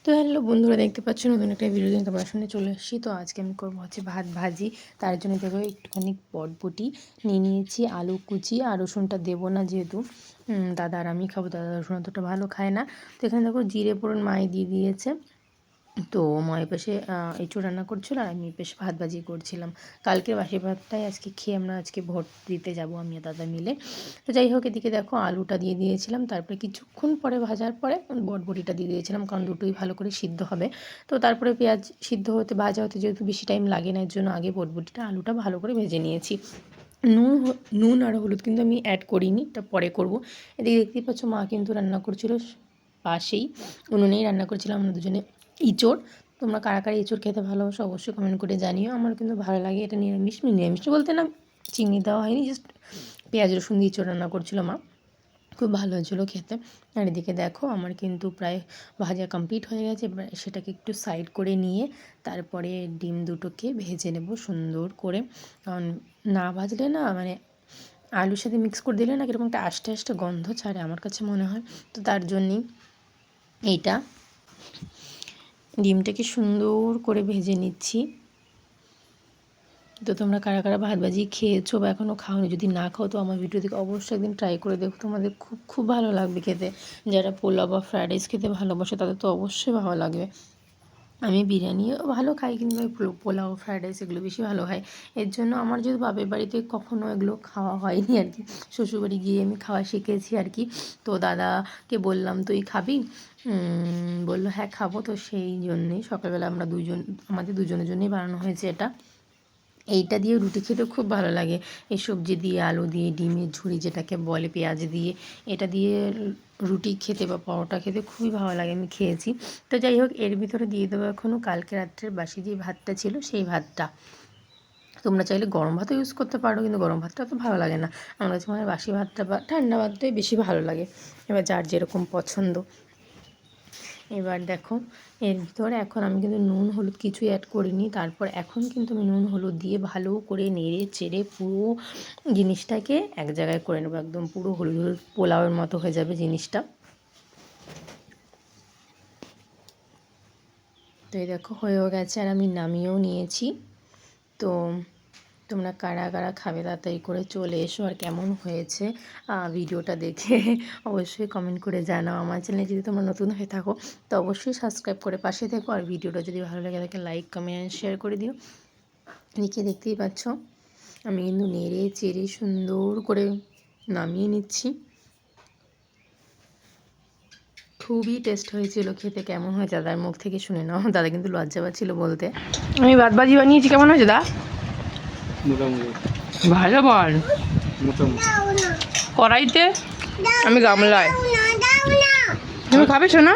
তো হ্যালো বন্ধুরা, দেখতে পাচ্ছ নতুন একটা ভিডিও নিয়ে তোমার সামনে চলে এসেছি। তো আজকে আমি করবো হচ্ছে ভাত ভাজি। তার জন্য দেখো একটুখানি বটবটি নিয়ে নিয়েছি, আলু কুচি আর রসুনটা দেবো না যেহেতু দাদা আর আমি খাবো, দাদা রসুন অতটা ভালো খায় না। তো এখানে দেখো জিরে ফোড়ন মাই দিয়ে দিয়েছে। তো মা পাশে এঁচোড় রান্না করছিল আর আমি পাশে ভাত ভাজি করছিলাম। কালকের বাসি ভাতটাই আজকে খেয়ে আমরা আজকে ভোট দিতে যাব আমি আর দাদা মিলে। তো যাই হোক, এদিকে দেখো আলুটা দিয়ে দিয়েছিলাম, তারপরে কিছুক্ষণ পরে ভাজার পরে বটবটিটা দিয়ে দিয়েছিলাম, কারণ দুটোই ভালো করে সিদ্ধ হবে। তো তারপরে পেঁয়াজ সিদ্ধ হতে ভাজা হতে যেহেতু বেশি টাইম লাগে না, এর জন্য আগে বটবটিটা আলুটা ভালো করে ভেজে নিয়েছি। নুন আর হলুদ কিন্তু আমি অ্যাড করিনি, এটা পরে করব। এদিকে দেখতেই পাচ্ছ মা কিন্তু রান্না করছিল পাশেই, উনুনেই রান্না করছিলাম আমরা দুজনে ইঁচড়। তোমরা কারা কারা ইঁচড় খেতে ভালোবাসো অবশ্যই কমেন্ট করে জানিও। আমার কিন্তু ভালো লাগে এটা। নিরামিষ বলতে না, চিংড়ি দেওয়া হয়নি, জাস্ট পেঁয়াজ রসুন দিয়ে ইঁচড় রান্না করছিল মা, খুব ভালো হয়েছিলো খেতে। আর এদিকে দেখো আমার কিন্তু প্রায় ভাজা কমপ্লিট হয়ে গেছে। সেটাকে একটু সাইড করে নিয়ে তারপরে ডিম দুটোকে ভেজে নেব সুন্দর করে, কারণ না ভাজলে না মানে আলুর সাথে মিক্স করে দিলে না কীরকম একটা আস্তে আস্তে গন্ধ ছাড়ে আমার কাছে মনে হয়। তো তার জন্যই এইটা ডিমটাকে সুন্দর করে ভেজে নিচ্ছি। তো তোমরা কারা কারা ভাত ভাজি খেয়েছো বা এখনও খাওনি, যদি না খাও তো আমার ভিডিও দেখে অবশ্যই একদিন ট্রাই করে দেখো, তোমাদের খুব খুব ভালো লাগবে খেতে। যারা পোলাও বা ফ্রায়েড রাইস খেতে ভালোবাসে তাদের তো অবশ্যই ভালো লাগবে। আমি বিরিয়ানিও ভালো খাই, কিন্তু ওই পোলাও ফ্রায়েড রাইস এগুলো বেশি ভালো খাই। এর জন্য আমার যদি বাপের বাড়িতে কখনও এগুলো খাওয়া হয়নি আর কি, শ্বশুরবাড়ি গিয়ে আমি খাওয়া শিখেছি আর কি। তো দাদাকে বললাম তুই খাবি, বললো হ্যাঁ খাবো। তো সেই জন্যেই সকালবেলা আমাদের দুজনের জন্যই বানানো হয়েছে এটা। এইটা দিয়ে রুটি খেতে খুব ভালো লাগে, এই সবজি দিয়ে আলু দিয়ে ডিমের ঝুড়ি যেটাকে বলে পেঁয়াজ দিয়ে, এটা দিয়ে রুটি খেতে বা পরোটা খেতে খুবই ভালো লাগে, আমি খেয়েছি। তো যাই হোক, এর ভিতরে দিয়ে দেবো এখনও কালকে রাত্রের বাসি যে ভাতটা ছিল সেই ভাতটা। তোমরা চাইলে গরম ভাতও ইউজ করতে পারো, কিন্তু গরম ভাতটা তো ভালো লাগে না আমার কাছে, মানে বাসি ভাতটা বা ঠান্ডা ভাতটাই বেশি ভালো লাগে, এবার যার যেরকম পছন্দ। এবার দেখো এর ভিতরে এখন আমি কিন্তু নুন হলুদ কিছুই অ্যাড করিনি। তারপর এখন কিন্তু আমি নুন হলুদ দিয়ে ভালো করে নেড়ে চেড়ে পুরো জিনিসটাকে এক জায়গায় করে নেবো, একদম পুরো হলুদ হলুদ পোলাওয়ের মতো হয়ে যাবে জিনিসটা। তো এই দেখো হয়েও গেছে আর আমি নামিয়েও নিয়েছি। তো তোমরা কারা কারা খাবে তাড়াতাড়ি করে চলে এসো, আর কেমন হয়েছে ভিডিওটা দেখে অবশ্যই কমেন্ট করে জানাও। আমার চ্যানেলে যদি তোমরা নতুন হয়ে থাকো তো অবশ্যই সাবস্ক্রাইব করে পাশে থেকো, আর ভিডিওটা যদি ভালো লাগে তাকে লাইক কমেন্ট শেয়ার করে দিও। দেখতেই পাচ্ছ আমি কিন্তু নেড়ে চেড়ে সুন্দর করে নামিয়ে নিচ্ছি। খুবই টেস্ট হয়েছিল খেতে। কেমন হয় দাদার মুখ থেকে শুনে নাও, দাদা কিন্তু লজ্জা পাচ্ছিল বলতে। আমি ভাত ভাজি বানিয়েছি, কেমন হয়েছে দা? ভালো বল। কড়াইতে, আমি গামলায়। তুমি খাবে শোনা?